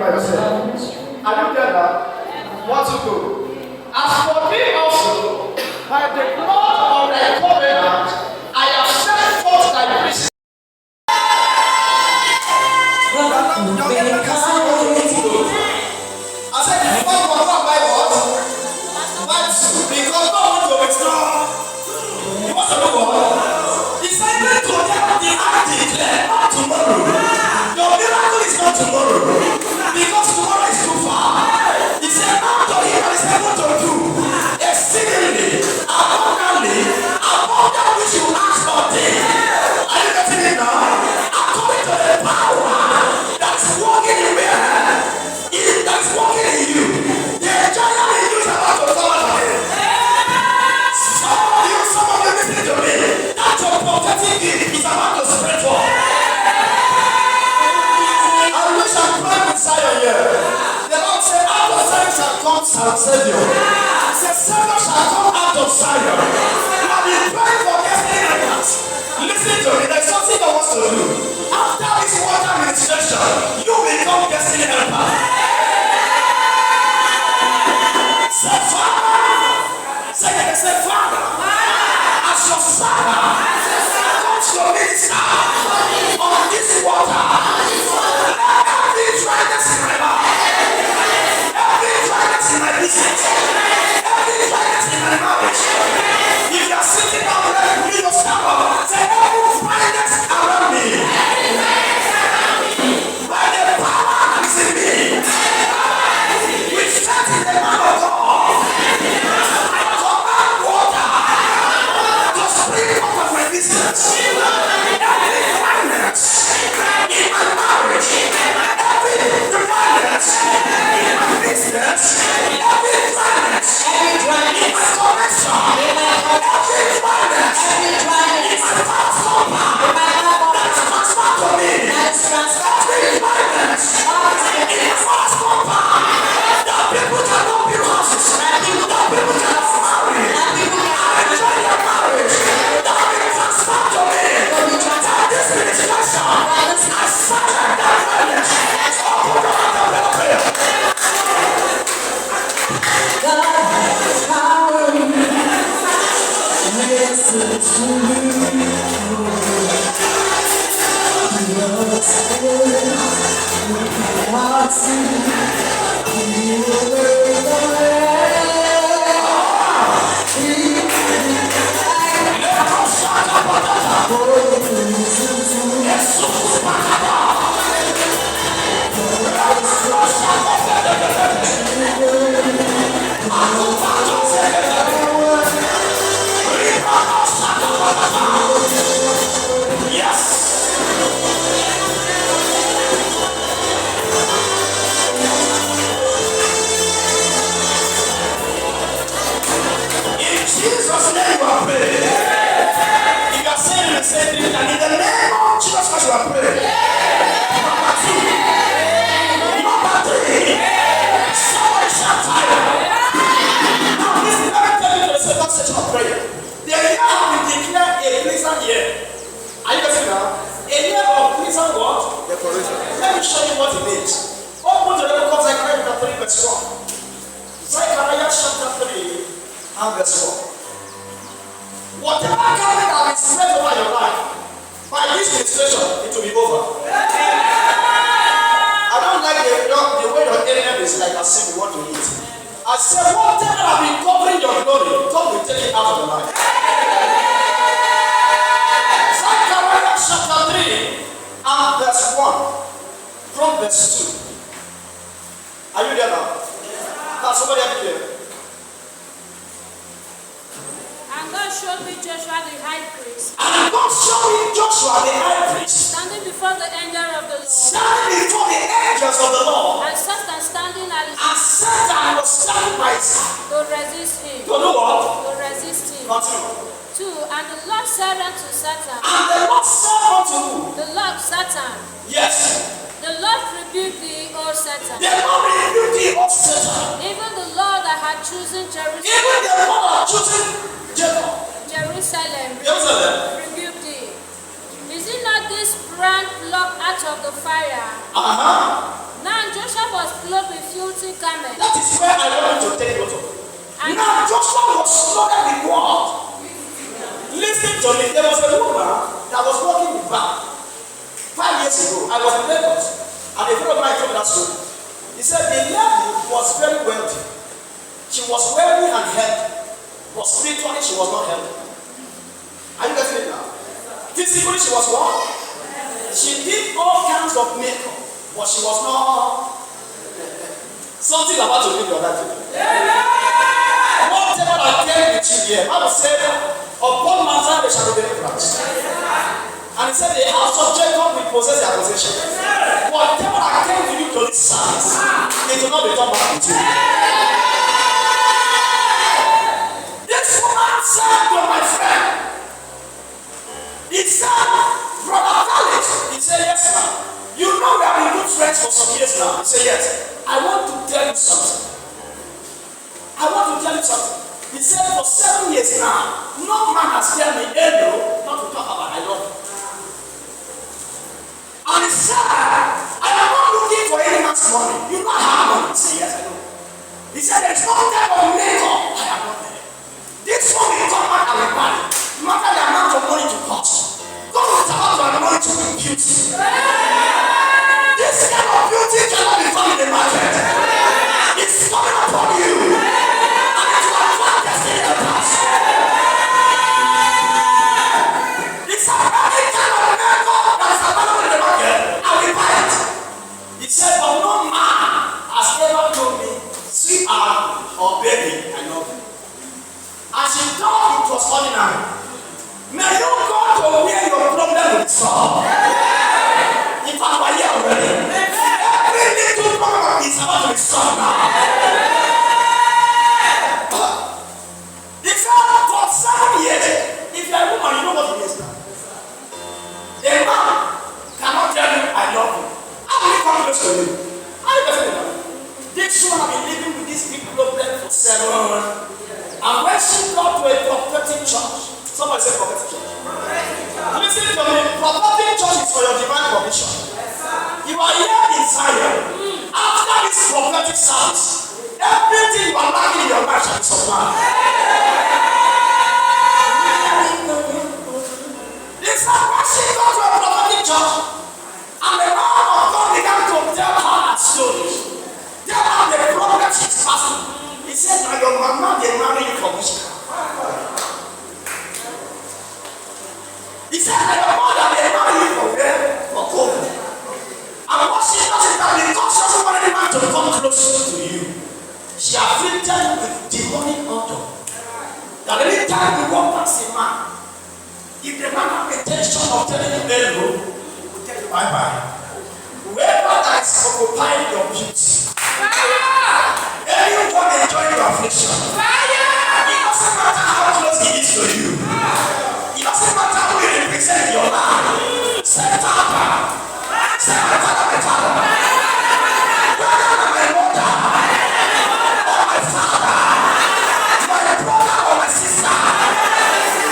by yourself. Are you there now? Want to go? As for me also, by the blood of thy covenant, I have set forth thy precept. I said, because God want to restore. You want to know what? He said, today the act declare not tomorrow. Your miracle is not tomorrow. Because tomorrow is too far. He said, not to him and is able to do exceedingly, abundantly, above that which you ask or think. Are you getting it now? According to the power that's working in me, that's working in you. The giant in you is about to come out of it. Some of you listen to me. That's your prophetic gift is about to spread forth. I wish I prayed with Zion here. The Lord said, out of Zion shall come Savior. He said, Savior shall come out of Zion. You have been praying for destiny helpers. Listen to me. There's something God wants to do. After this water administration, you become destiny helper. Say, Father. Say, Father. As your son comes to minister on this water, let every dryness in my life, every dryness in my business, every dryness in my marriage. If you are sitting down there, you will stand up. Say, every dryness around me, by the power that is in me, we stand in the man of God. Every kindness in my marriage, every kindness in my business, every kindness in my connection, every kindness in my pastor, that's transferred to me. Every kindness in my pastor, that people cannot be houses, that people cannot marry. I enjoy your marriage. Stop to me. This ministration, I silence that kindness. Open your mouth and prayer. God has power. Listen to me. Let me show you what it means. Open to the book of Zechariah chapter 3 verse 1. Zechariah chapter 3 and verse 1. Whatever garment that is spread over your life, by this ministration, it will be over. I don't like the way your enemy is like as if you want to eat. I said, whatever has been covering your glory, God will take it out of your life. Zechariah chapter 3 and verse 1 from verse 2. Are you there now? Can somebody help me there? And God showed me Joshua the high priest. And God showed me Joshua the high priest. Standing before the angel of the Lord. Standing before the angels of the Lord. And Satan standing at his And Satan was standing by his side. to resist him. To do what? To resist him. Continue. 2. And the Lord said unto Satan. And the Lord said unto who? The Lord Satan. Yes. The Lord rebuked thee, O Satan. The Lord rebuked thee, O Satan. Even the Lord that had chosen Even the Lord that had chosen Jerusalem rebuked thee. Is it not this brand plucked out of the fire? Now Joshua was clothed with filthy garments. That is where I want you to take note of. Now Joshua was loaded with what? Listen to me. There was a woman that was walking with back 5 years ago. I was in Lagos, and a friend of mine told me that story. He said the lady was very wealthy. She was wealthy and healthy, but spiritually she was not healthy. Are you getting it now? Physically she was what? She did all kinds of makeup, but she was not. Something about to make your life. Whatever that came with you here, Bible said, upon Mount Zion there shall be deliverance. And he said, the house of Jacob will possess their possession. Whatever that came with you to this service, it will not be turned back with you. This woman said to my friend, he said, Brother Khaled, he said, yes, ma'am. You know we have been good friends for some years now. He said, yes. I want to tell you something. He said, for 7 years now, no man has told me hello, not to talk about I love you. And he said, I am not looking for any man's money. You know I have money. He said, yes, I know. He said, there's no type of makeup. I am not there. This one will come out and will marry. No matter the amount of money to cost. God is about to anoint you with beauty. This kind of beauty cannot be found in the market. It's coming upon you. And it will attract destiny to pass. It's a very kind of makeup that is available in the market. I will buy it. He said, but no man has ever told me, sweetheart or baby, I love you. And she thought it was ordinary. May you go to where your problem will solve. In fact, we're here already. Every little problem is about to be solved now. He said, for 7 years, if you're a woman, you know what it is now. A man cannot tell you, I love you. How will he come close to you? How do you get it? This woman has been living with this big problem for 7 years. And when she got to a prophetic church, somebody say prophetic church. Listen to me, prophetic church is for your divine provision. You are here in Zion. After this prophetic service, everything you are lacking in your life shall be supplied. It's like when she got to a prophetic church, and the man of God began to tell her a story. Tell her the problem she's passing. He said, now your mama, they marry you for witchcraft. He said, now your mother, they marry you for where? For COVID. And what she does is that because she doesn't want any man to come close to you, she afflicted you with demonic odor. That any time you walk past a man, if the man has the intention of telling you hello, he will tell you bye-bye. Whoever that is occupying your beauty, anyone enjoying your affliction, it doesn't matter how close he is to you. It doesn't matter who you represent in your life. Say Papa. Say my father, my father. Whether my mother or my father, my brother or my sister,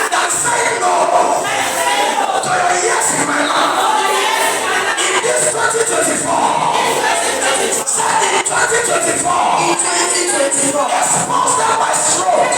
that say no to your yes in my life. In this 2024, say in 2024, expose them by stroke.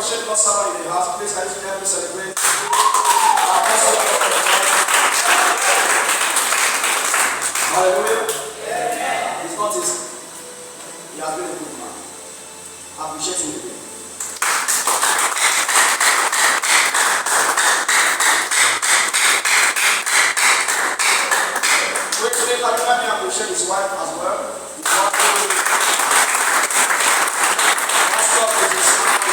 appreciate God's servant in the house. Please, can you help me celebrate? Hallelujah. It's not easy. He has been a good man. Appreciate him again. Wait today, can you help me appreciate his wife as well? His wife. That's God with his son.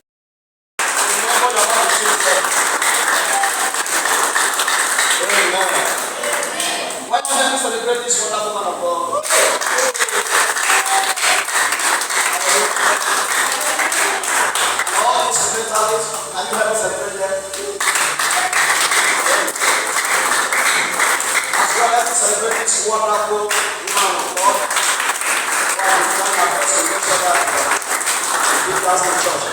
Remember your mom is children. Amen. Why don't you celebrate this wonderful man of God? All these celebrities, can you help me celebrate them? As well as celebrate this wonderful man of God. While we thank our God to make sure that we bless the church.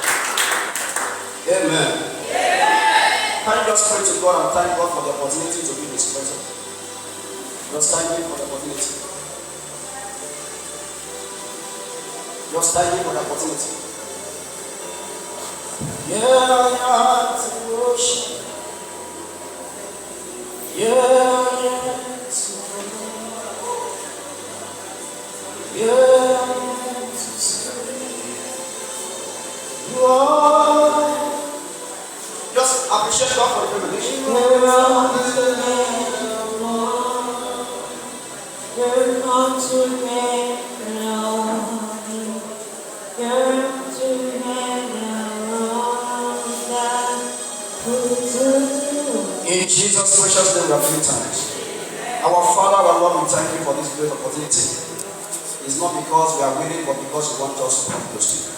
Amen. Can you just pray to God and thank God for the opportunity to be in His presence? Just thank Him for the opportunity. Just thank Him for the opportunity. Yeah, yeah, to worship. Yeah, to serve. You are. Just appreciate God for the privilege. You're not to make In Jesus' precious name, we have given thanks. Our Father, our Lord, we thank you for this great opportunity. It's not because we are willing, but because you want us to come close to you.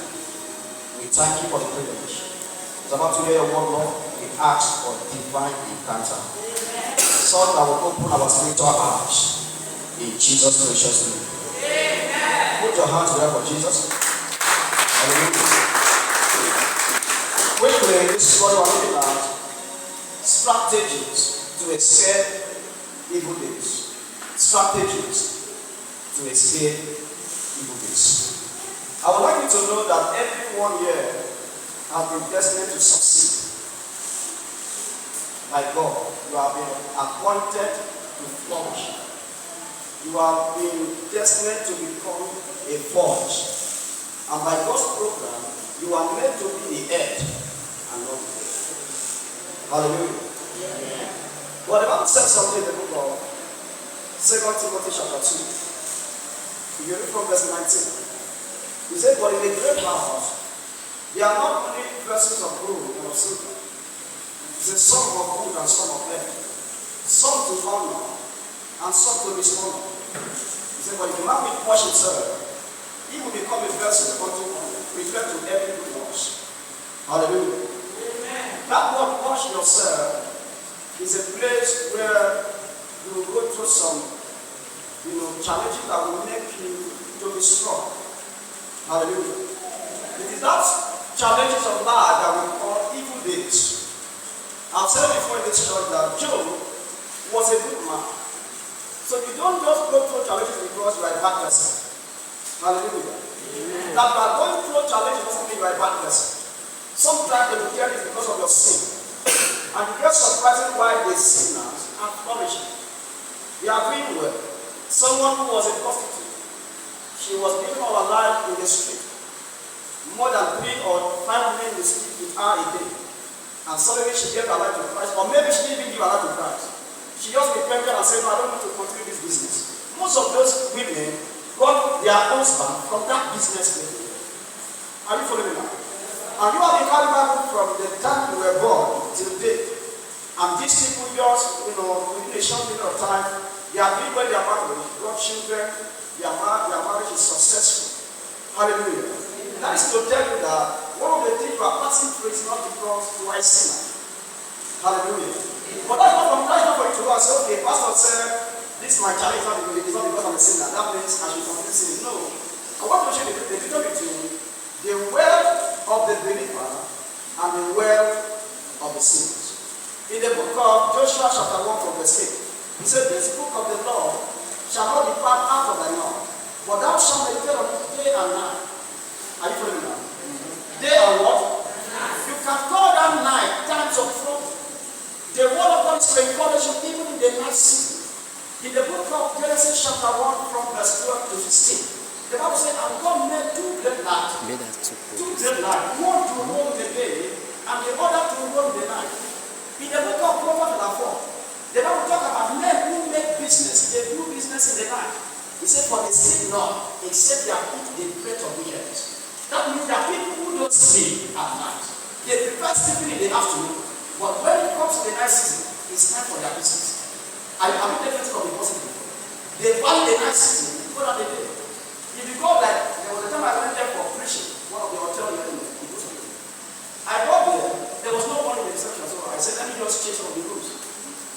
We thank you for the privilege. It's about to hear your word, Lord. We ask for divine encounter. So that will open our spiritual eyes. In Jesus' precious name. Put your hands together for Jesus. Hallelujah. Quickly, this is what we are looking at. Strategies to escape evil days. Strategies to escape evil days. I would like you to know that everyone here has been destined to succeed. By God, you have been appointed to flourish. You have been destined to become a forge. And by God's program, you are meant to be the head and not the tail. Hallelujah. Yeah. But the Bible says something in the book of 2 Timothy chapter 2. If you read from verse 19, he said, but in a great house, there are not only vessels of gold and of silver. He says, some of gold and some of lead. Some to honor and some to dishonor. He said, but if a man will wash himself, he will become a vessel unto honor, prepared to every good works. Hallelujah. Amen. That word wash yourself is a place where you will go through some challenges that will make you to be strong. Hallelujah. It is that challenges of life that we call evil days. I've said before in this church that Job was a good man. So you don't just go through challenges because you are a bad person. Hallelujah. Amen. That you are going through challenges doesn't mean you are a bad person. Sometimes they will tell you because of your sin. And you get surprised why the sinners are flourishing. They are doing well. Someone who was a prostitute, she was living all her life in the street. More than 3 or 5 women in the street with her a day. And suddenly she gave her life to Christ. Or maybe she didn't even give her life to Christ. She just repented and said, no, I don't want to continue this business. Most of those women got their husband from that business level. Are you following me now? And you have been carried back from the time you were born till date. And these people just, within a short period of time, they are doing well their marriage, got children, their marriage is successful. Hallelujah. That is to tell you that one of the things you are passing through is not because you are a sinner. Hallelujah. But that's not for you to go and say, okay, Pastor said, this is my challenge, it's not because I'm a sinner. That means I should continue sinning. No. I want to show you the difference between the wealth of the believer and the wealth of the sinners. In the book of Joshua chapter 1 from verse 8, he said, this book of the law shall not depart out of thy mouth, but thou shalt meditate on it day and night. Are you following me now? Day and what? You can Two great lights, one to rule the day and the other to rule the night. In the book of Proverbs 4, the Bible talk about men who make business, they do business in the night. He said, for they sleep not, except they are put the breath of wickedness. That means there are people who don't sleep at night. They prefer sleeping in the afternoon. But when it comes to the night season, it's time for their business. I mean, definitely not be possible. They value the night season more than the day. If you go like, there was a time I went there for preaching, one of the hotels in I got there was no one in the reception, so I said, let me just check some of the rooms.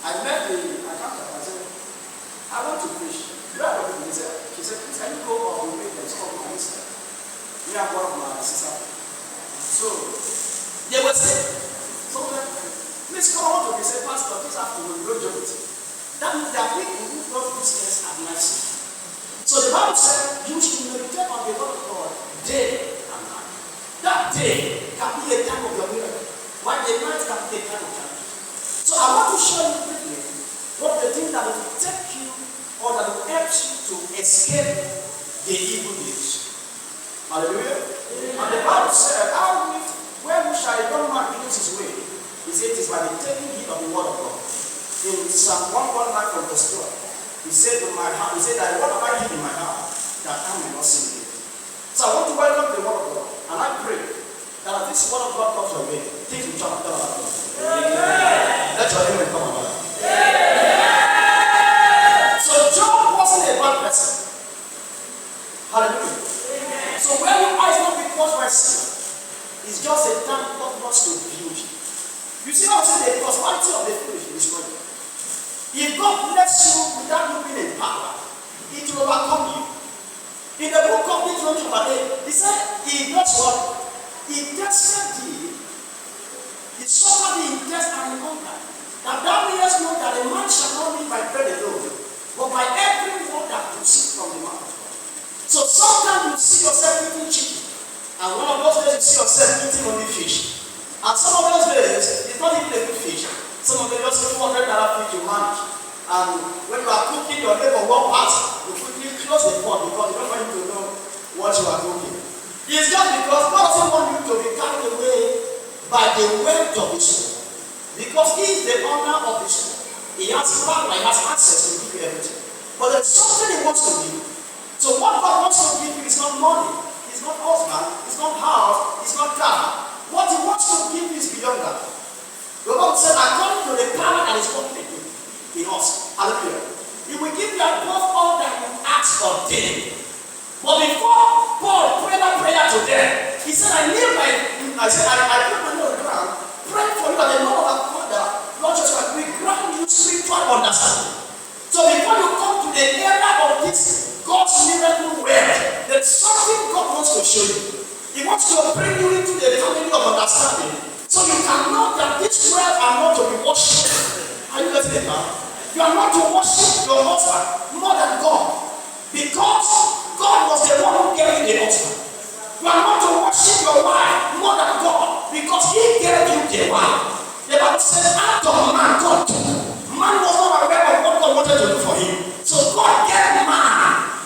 I met the accountant, I said, I want to preach. Where are the people? She said, please, can you go on the way that's called my sister? We have one of my sisters. So, they were saying, so please come on to me, say, Pastor, this afternoon, no joke. That means there are people who do business at night. So the Bible said, you should meditate on the word of God day and night. That day can be a time of your miracle, while the night can be a time of challenge. So I want to show you quickly what the thing that will take you or that will help you to escape the evil days. Hallelujah. And the Bible said, when shall a young man lose his way? He said, it is by the taking heed of the word of God. In Psalm 119 from verse 12, he said, that what have I hid in my heart, that I may not sin again. So I want to welcome the word of God, and I pray that as this word of God comes your way, things will turn about God. Let your name come about. So Job wasn't a bad person. Hallelujah. So when your eyes not be caused by sin, it's just a time God wants to build you. You see how the prosperity of the foolish is destroyed. If God bless you without you being in power, it will overcome you. In the book of Deuteronomy chapter 8, he said, he does what? He tested thee, he suffered thee in test and in hunger. That thou mayest know that a man shall not live by bread alone, but by every word that proceeds from the mouth of God. So sometimes you see yourself eating chicken, and one of those days you see yourself eating only fish. And some of those days, it's not even a good fish. Some of them just $200 fish you manage. And when you are cooking your neighbor one part, you quickly close the pot because you don't want him to know what you are cooking. It's just because God doesn't want you to be carried away by the wealth of this world. Because he is the owner of this world. He has power, he has access to give you everything. But there's something he wants to give you. So what God wants to give you is not money, it's not husband, it's not house, it's not car. What he wants to give you is beyond that. The Bible said, according to the power that is working in us. Hallelujah. He will give you above all that you ask or think. But before Paul prayed that prayer to them, he said, I put my name on the ground, pray for you that the Lord of our Father, Lord Jesus Christ, will grant you spiritual understanding. So before you come to the area of this God's miracle world, there's something God wants to show you. He wants to bring you into the family of understanding. So you can know that this world are not to be worshipped. Are you listening now? You are not to worship your husband more than God. Because God was the one who gave you the husband. You are not to worship your wife more than God. Because he gave you the wife. The Bible says, out of man, God took. Man was not aware of what God wanted to do for him. So God gave man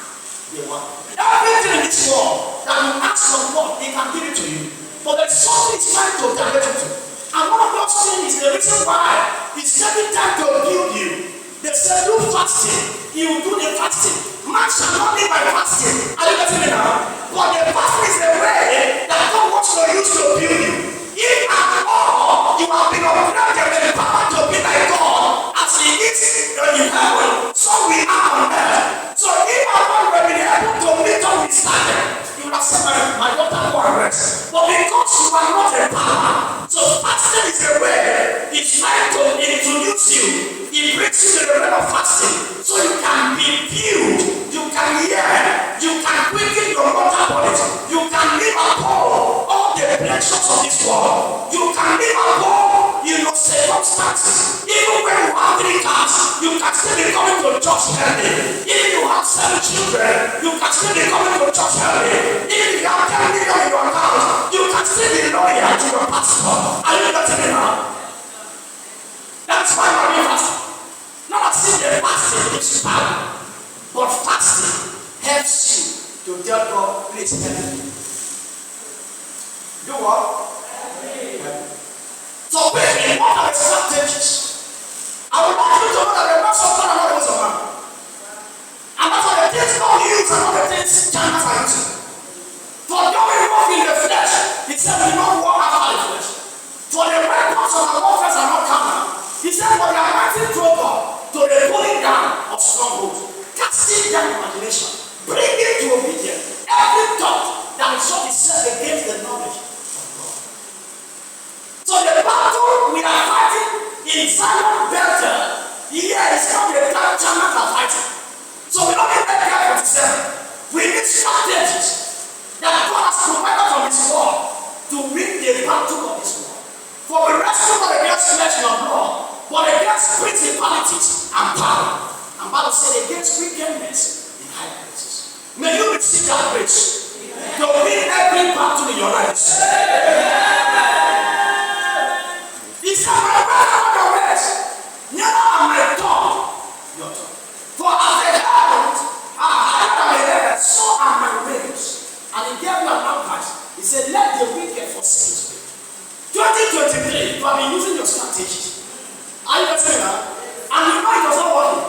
the wife. Everything in this world that you ask from God, he can give it to you. But there's something he's trying to direct you to. And one of those things is the reason why he's taking time to build you. They say do fasting, he will do the fasting. Man shall not live by fasting. Are you getting me now? But the fasting is the way that God wants to use to build you. If at all you have been upgraded with the power to be like God, as he is in heaven, so we are on earth. So if our God will be able to meet up with standard, you will have said, my daughter go and rest. But because you are not a power, so fasting is a way. It's trying to introduce you. It brings you to the realm of fasting, so you can be built, you can hear, you can quicken your mortal bodies, you can live above all the pleasures of this world, you can live above, circumstances. Even when you have 3 cars, you can still be coming to church early. If you have 7 children, you can still be coming to church early. If you have 10 million in your account, you can still be loyal to your pastor. Are you getting me now? That's why we're doing fasting. Not as if the fasting gives you power, but fasting helps you to tell God, please help me. what? So quickly, what are the strategies? I would like you to know that the works of God are not those of man. And that's why the things God uses are not the things China are using. For though we walk in the flesh, it says we don't walk after the flesh. For the weapons of our warfare are not carnal. He said, for they are mighty through God to the pulling down of strongholds, casting down imagination, bringing to obedience every thought that is not itself against the knowledge of God. So the battle we are fighting in Zion Bethel, here is not the black Germans are fighting. So we don't need AK-47. We need strategies that God has provided from His word to win the battle of His word. For we wrestle not against flesh and blood, but against principalities and power. And Bible said against wickedness in high places. May you receive that grace to win every battle in your life. He said, my brother, on your ways, never am I taught your tongue. For as the heavens are higher than the earth, so are my ways. And he gave you an advice. He said, let the wicked forsake his way. 2023, you have been using your strategies. Are you listening now? And you know it was not working.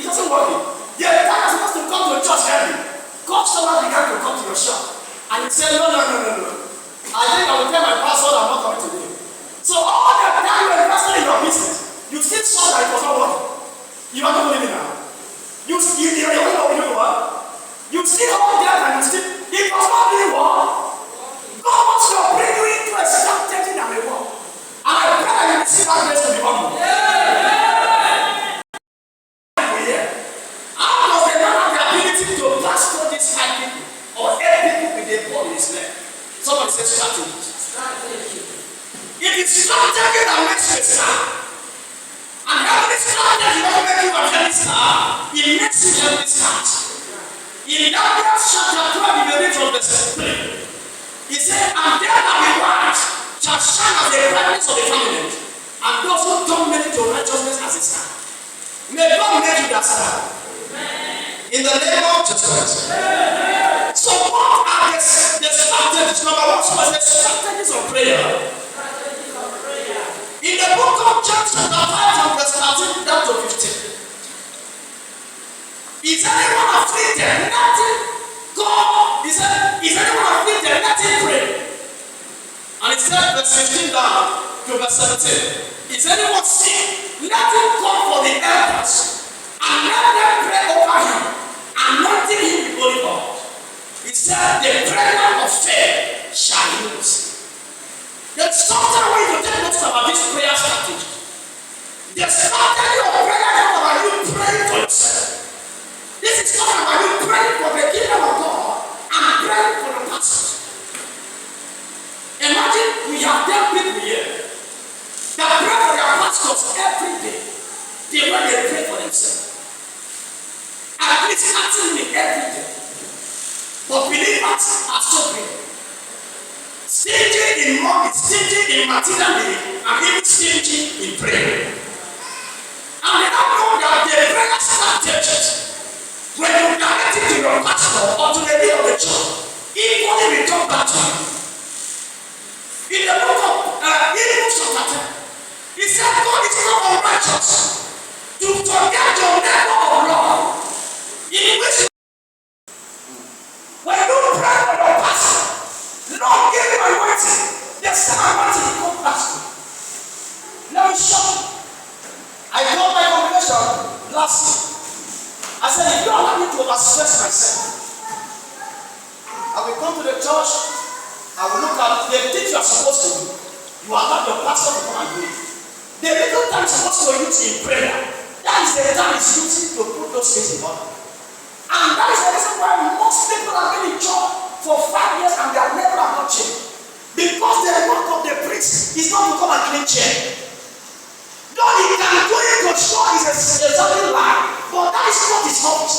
It wasn't working. The entire was supposed to come to church early. Customers began to come to your shop. And you said, no. I think I will tell my pastor I'm not coming today. So all the time you invested in your business, you still saw that it was not working. You are not believing now. You know what? You still hold there and you still, it was not really work. God wants to bring you into a strategy that may work. And I pray that you receive that grace to be humble. How does a man have the ability to pass through these high people or help people with a ball in his leg? Somebody says strategy. It is strategy that makes you a star. And every strategy doesn't make you a very star. It makes you every star. In Daniel chapter 12, you read from verse 3. He said, and there that be wise shall shine as the brightness of the firmament, and those who turn many to righteousness as a star. May God make you that star. In the name of Jesus. So what are the strategies? Number one, so the strategies of prayer. In the book of John chapter 5 from verse 13 down to 15. Is anyone afflicted? Nothing. God, he said, is anyone afflicted? Nothing pray. And it said verse 15 down to verse 17. Is anyone sick? Let him come for the elders and let them pray over him, anointing him with holy oil. It said, the prayer of faith shall heal us. There's something I want you to take notice about this prayer strategy. The strategy of prayer is not about you praying for yourself. This is talking about you praying for the kingdom of God and praying for the pastors. Imagine we have 10 people here that pray for their pastors every day. The way they pray for themselves. At least actually every day. But believers are so big. Stingy in money, stingy in material living, and even stingy in prayer. And they don't know that the prayer strategies, when you direct it to your pastor or to the leader of the church, equally will come back to you. In the book of Hebrews chapter 10, he said, God is not unrighteous to forget your labor of love, in which when you pray for your pastor, Lord, give him anointing. The same anointing he comes back to. Let me show you. I told my congregation last week. I said, if you allow me to overstress myself, I will come to the church, I will look at the things you are supposed to do. You allow your pastor to come and do it. The little time you're supposed to use in prayer, that is the time he's using to put those things in order. And that is the reason why most people have been in church for 5 years and their level have not changed. Because the work of the priest is not to come and clean chair. God, he can do it to show is a certain lie, but that is not his office.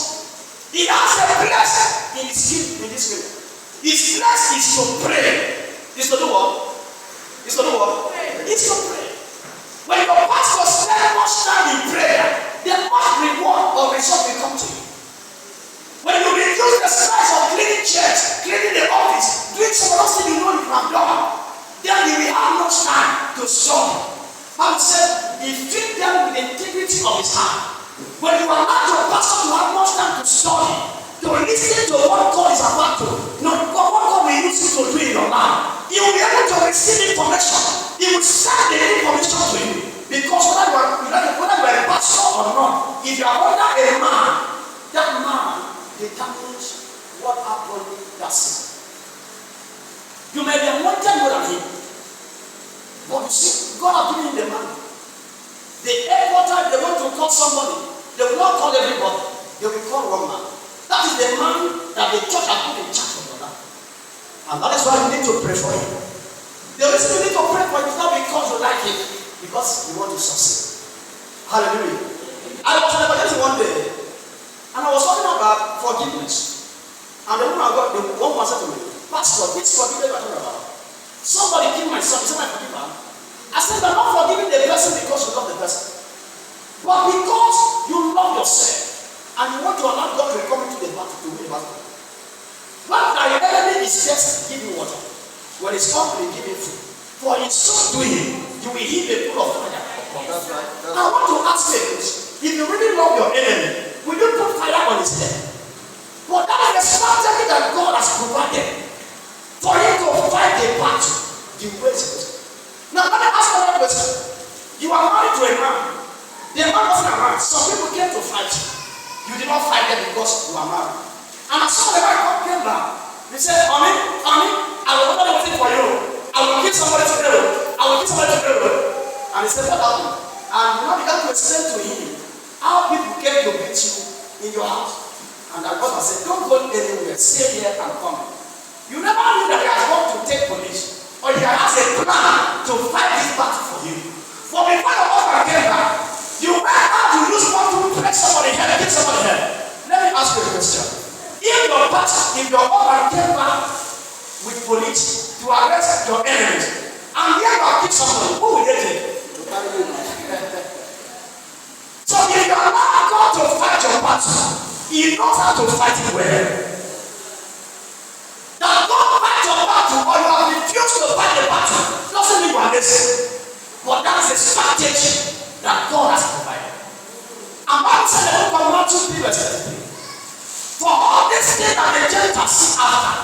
He has a place in his gift in this way. His place is to pray. Is to do what? Is to do what? It's to pray. When your pastor spends much time in prayer, the much reward or result will come to you. When you reduce the size of cleaning chairs, cleaning the office, doing some of those things you know you have done, then he will have much time to study. Bible said he feed them with the integrity of his heart. When you allow your pastor to have much time to study, to listen to what God is about to, what God will use you to do in your life, you will be able to receive information. He will send the information to you. Because whether you are a pastor or not, if you are under a man, that man determines what happened that season. You may be anointed more than him, but you see, God has given him the man. The headquarters, they want to call somebody, they will not call everybody, they will call one man. That is the man that the church has put in charge of your life. And that is why you need to pray for him. The reason you need to pray for him is not because you like him, because you want to succeed. Hallelujah. I was in a evangelism one day, and I was talking about forgiveness. And the woman got the one person to me, Pastor, this forgiveness you're talking about. Somebody killed my son, he said, I forgive her. I said, you're not forgiving the person because you love the person, but because you love yourself and you want to allow God to come into the battle to win the battle. When thy enemy is just give you water, when it's hungry, give him food. For in so doing, you will heap a pool of fire. That's right. I want to ask you this. If you really love your enemy, will you put fire on his head? But that is the strategy that God has provided for him to fight the battle. The way it is. Now let me ask another question. You are married to a man. The man wasn't around. Some people came to fight you. You did not fight them because you are married. And as soon as the man came back, he said, honey, I will not do anything for you. I will give somebody to do. I will give somebody to do. And he said, what happened? And you now began to explain to him how people came to meet you in your house. And that God has said, don't go anywhere, stay here and come. You never knew that he has gone to take police. Or he has a plan to fight this battle for you. For before your husband came back, you went out to use one to break somebody's head, kill somebody's head. Let me ask you a question. If your husband came back with police to arrest your enemies, and here you have killed somebody, who will they take? So if you allow God to fight your battle, he knows how to fight it well. That God fight your battle or you have refused to fight the battle doesn't mean you are lazy. But that is a strategy that God has provided. And Bible said in the book of Matthew 3 verse 33. For all these things that the Gentiles seek after,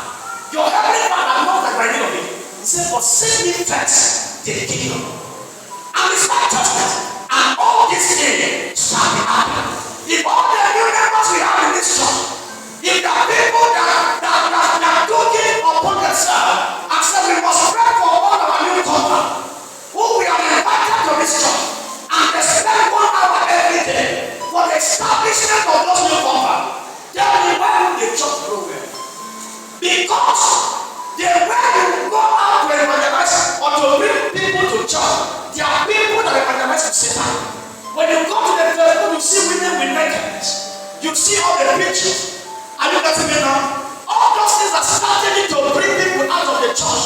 your heavenly Father knows that you are in need of it. He said, for seek ye first the kingdom and his righteousness, and all these things shall be added. If all the new members we have in this church, if there are people that are looking upon themselves and say we must pray for all our new converts who we have invited to this church, and they spend 1 hour every day for the establishment of those new converts, tell me why will the church grow well? Because the way you go out to evangelize or to bring people to church, there are people that evangelize to Satan. When you go to the temple, you see women with nakedness. You see all the pictures. Are you getting me now? All those things are starting to bring people out of the church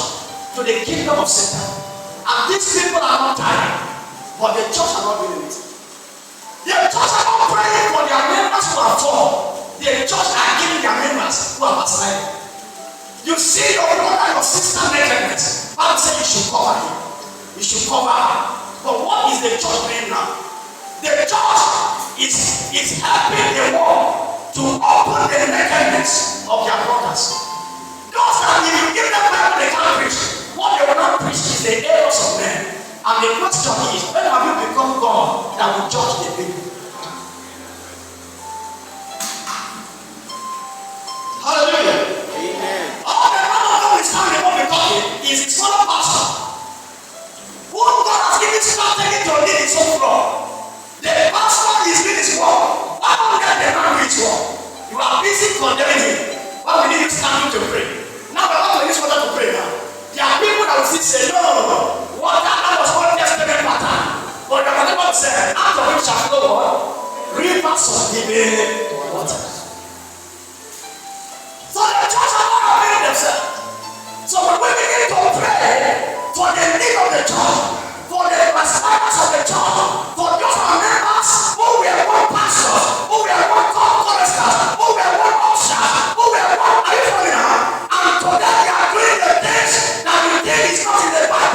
to the kingdom of Satan. And these people are not tired, but the church are not doing it. The church are not praying for their members who are poor. The church are giving their members who are backsliding. You see your brother, your sister nakedness. Bible says you should cover him. You should cover her. But what is the church doing now? The church is helping the world to open the nakedness of their brothers. Those that if you give them Bible, they can't preach. What they will not preach is the errors of men. And the question is, when have you become God that will judge the people? Hallelujah. Amen. All the man of God is standing before the coffee is his fellow pastor. Who God has given strategy to lead his own floor. The pastor is doing his work. Why don't let the man do his work? You are busy condemning him. Why will you stand to pray? Now we want to use water to pray now. There are people that will say, no. Water that was one testament pattern. But the Bible said, out of which shall flow what? Rivers of living water. So the church are not availing themselves. So when we begin to pray for the need of the church, for the backsliders of the church, for those who are members who were one pastors, who were one choristers, who were one ushers, who were one, are you following now? And today they are doing the things that you think is not in the Bible.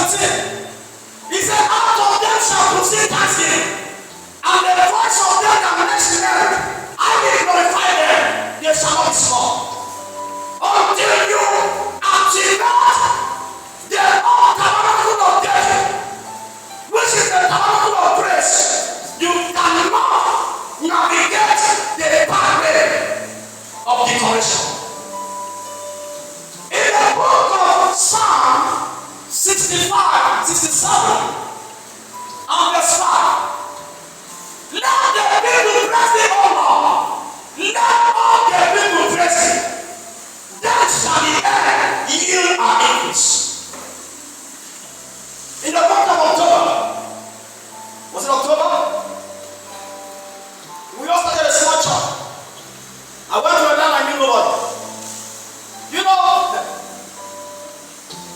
17. He said, out of them shall proceed thanksgiving, and the voice of them that bless the earth, I will glorify them, they shall not be small. Until not the old tabernacle of David, which is the tabernacle of praise, you cannot navigate the pathway of decoration. In the book of Psalm 65, 67, and verse 5, let the people praise the Lord. Let all the people praise him. Then shall the earth yield our increase. In the month of October, was it October? We all started a small church. I went to a land I knew nobody. You know,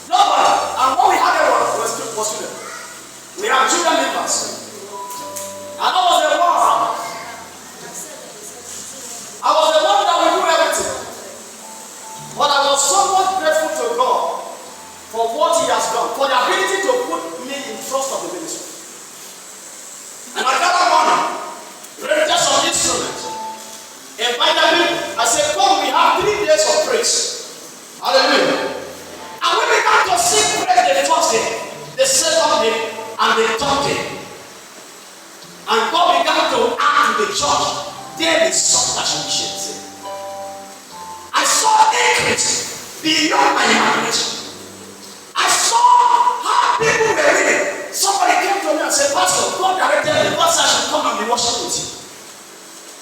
nobody. And what we had there was children. We had children members. And I was the one that would do everything. But I was so much grateful to God for what he has done, for the ability to put me in trust of the ministry. And I gathered money, rented some instruments, invited people. I said, come, we have 3 days of praise. Hallelujah. And we began to sing praise the first day, the second day, and the third day. And God began to add to the church daily substantiation. I saw increase beyond my imagination. I saw how people were living. Somebody came to me and said, Pastor, God directed me, Pastor, I should come and be worshiping with you.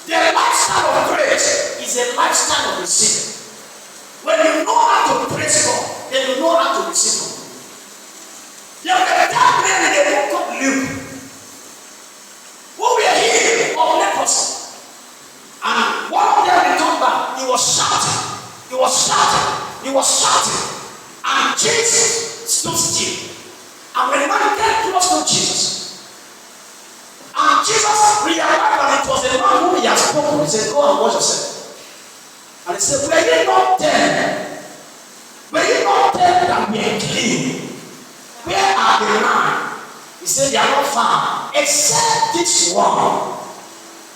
The lifestyle of praise is a lifestyle of receiving. When you know how to praise God, then you know how to receive God. There were 10 men in the book of Luke who were healed of leprosy. And one of them returned back. He was shouting. He was shouting. He was shouting. And Jesus stood still. And when the man came close to Jesus, and Jesus realized that it was the man whom he had spoken, he said, go and wash yourself. And he said, were you not 10? Were you not 10 that were clean? Where are the 9? He said, they are not found. Except this one.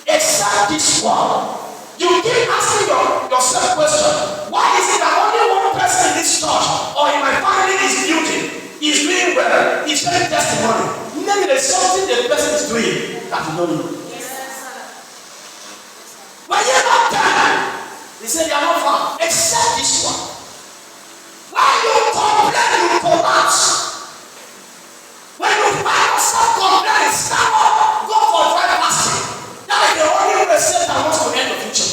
Except this one. You keep asking yourself a question. Why is it that only one person in this church or in my family is building, is doing well, is sharing testimony? Maybe there's something the person is doing that you don't know. When you're not there, they say they are not found. Except this one. When you complain, you collapse. When you find yourself complaining, stand up, go for dry fasting. That is the only way Satan wants to end the future.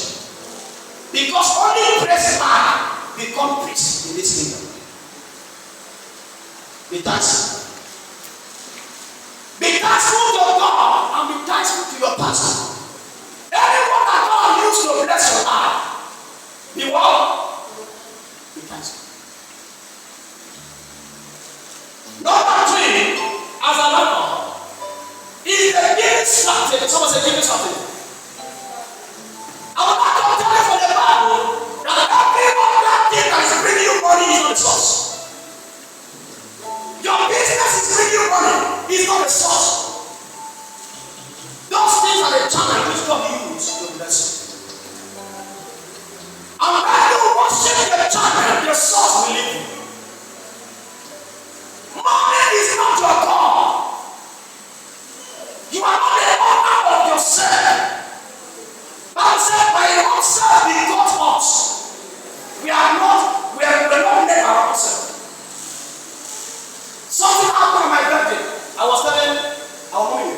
Because only praise man become priest in this kingdom. Be thankful. Be thankful to God and be thankful to your pastor. Anyone that God used to bless your life, be what? Be thankful. Number 3, as a member, is the giving strategy. Someone say giving strategy. I will not tell you from the Bible that every other thing that is bringing you money is not the source. Your business is bringing you money is not the source. Those things are the channel which God uses to bless you. And when you worship the channel, the source will leave you. Money is not your God. You are not the owner of yourself. Bible said, by yourself be got us. We are not made our ourselves. Something happened on my birthday. I was telling our mommy.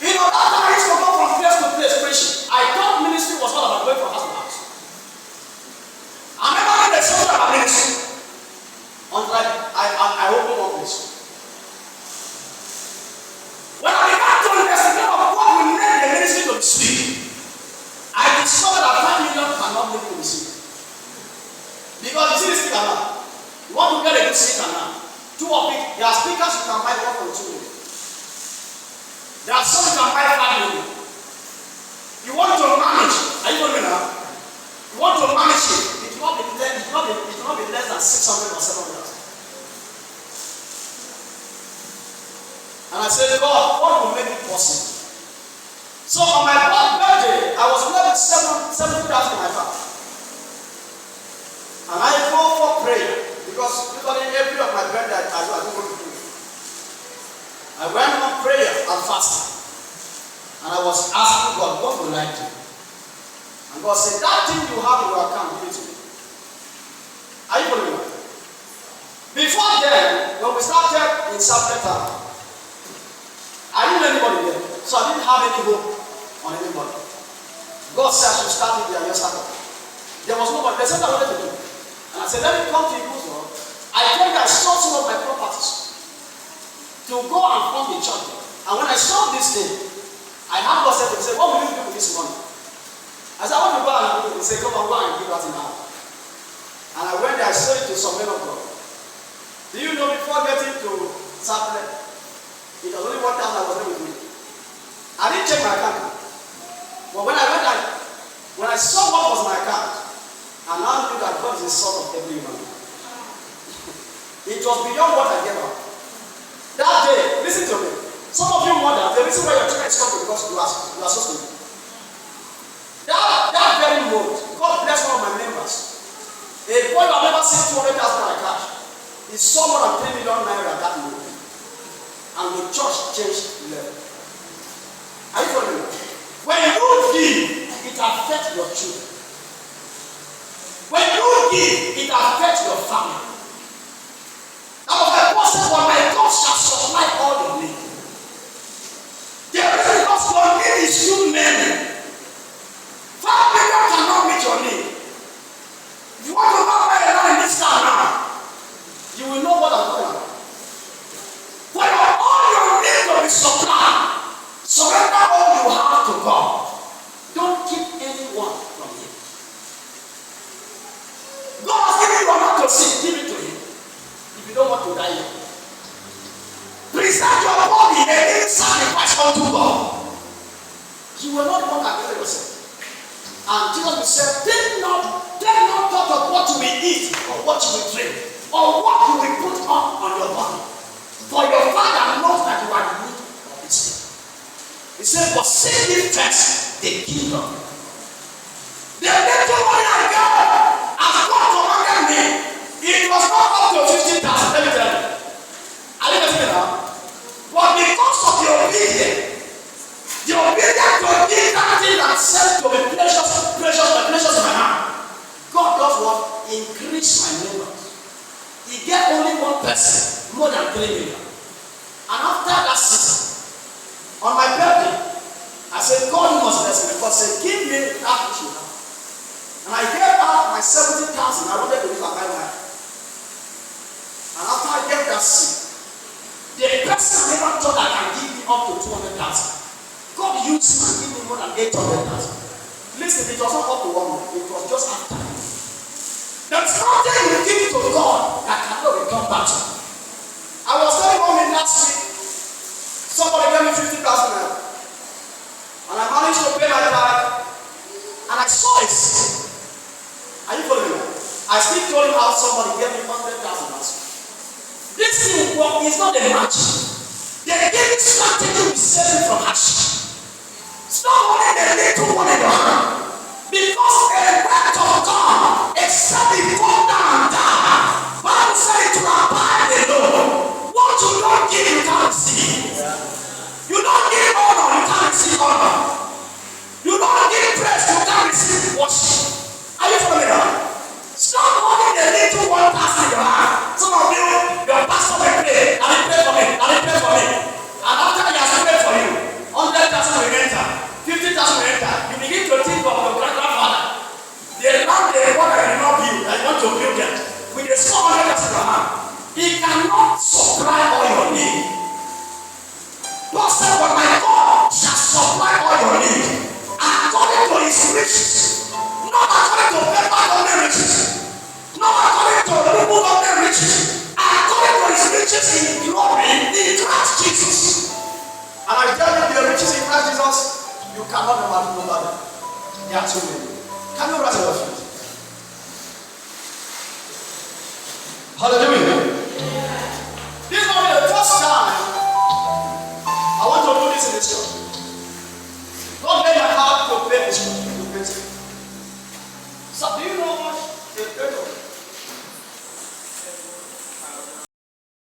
You know, that time I used to go from place to place preaching. I thought ministry was all about going from house to house. I remember when they told me about ministry. Until I opened one place. When I began to investigate of what will make the ministry to be sweet, I discovered that 5 million cannot make it to be sweet. Because you see this speaker now. You want to get a good speaker now. 2 of it, there are speakers you can buy 1.2 million. There are some you can buy 5 million. You want to manage, are you following me now? You want to manage it, it will not be less than 600 or 700. And I said, God, what will make it possible? So on my birthday, I was left with 70,000 in my bank. And I go for prayer because usually every of my birthday I don't go to do it. I went on prayer and fasting. And I was asking God, what will I do? And God said, that thing you have in your account, give it to me. Are you following me? Before then, when we started in South Bethel, I didn't know anybody there. So I didn't have any hope on anybody. God said I should start it there and just start it. There was nobody. There's something I wanted to do. And I said, let me come to Jerusalem. I told you I sold some of my properties to go and fund the church. And when I saw this thing, I had God say, what will you do with this money? I said, I want to go and do it. He said, come on, go and give that in now. And I went there, I sold it to some men of God. Do you know before getting to Saplet, it was only 1,000 I was there with me. I didn't check my account. But when I went there, when I saw what was my account, I now knew that God is the source of every human. It was beyond what I gave up. That day, listen to me. Some of you mothers, the reason why your children is coming because you are so stupid. That very moment, God bless one of my members. A boy who had never seen 200,000 naira cash. He saw more than 3 million naira that moment. And the church changed level. Are you following me? When you give, it affects your children. When you give, it affects your family. That was the person for my God shall supply all your needs. The reason because your need is too many. 5 million cannot meet your need. If you want to go buy a land in this town now, you will know what I'm talking about. When all your needs will be supplied, surrender all you have to God. Don't keep anyone from Him. God has given you a lot to see, give it to Him. If you don't want to die young, present your body a living sacrifice unto God. You will not want to kill yourself. And Jesus will say, take not thought of what you will eat or what you will drink or what you will put on your body. For your Father knows that you are in need of it. He said, but seek ye first the kingdom. The little money I got, as God commanded me, it was not up to 15,000. Let me tell you. Are you getting it now? But because of the obedience to give that thing that said to be precious in my hand, God does what? Increase my numbers. He gave only one person more than 3 million. And after that season, on my birthday, I said, God must bless me. God said, give me that which you have. And I gave out my 70,000. I wanted to use and buy mine. And after I gave that seed, the person I never thought I can give me up to 200,000. God used him and gave me more than 800,000. Listen, it was not up to 1 month. It was just after. There's nothing you give to God that cannot return back to you. I was telling mommy last week, somebody gave me 50,000 naira. And I managed to pay my tithe. And I saw it. Are you following me? I still told him how somebody gave me 100,000 last week. This thing is not a match. The giving strategy will save you from hardship. Stop holding the little one in your hand. Because a word of God, except it fall down and die, Bible says to abide alone. What you don't give, you can't receive. You don't give honor, you can't receive honor. You don't give praise, you can't receive worship. Are you following me? Stop holding the little one task in your hand. Some of you, your pastor will pray, and he pray for me, and he pray for me. And after he has prayed for you, 100,000 will enter, 50,000 will enter. You begin to think of your grandfather. They land the water that you not build, that you want to build them. With a small 100,000 in your hand, he cannot supply all your need. God said, but my God shall supply all your need according to his riches, not according to paper government riches, not according to people government riches, according to his riches in glory in Christ Jesus. And I tell you, the riches in Christ Jesus, you cannot number them. They are too many. Can you rise your feet? Hallelujah.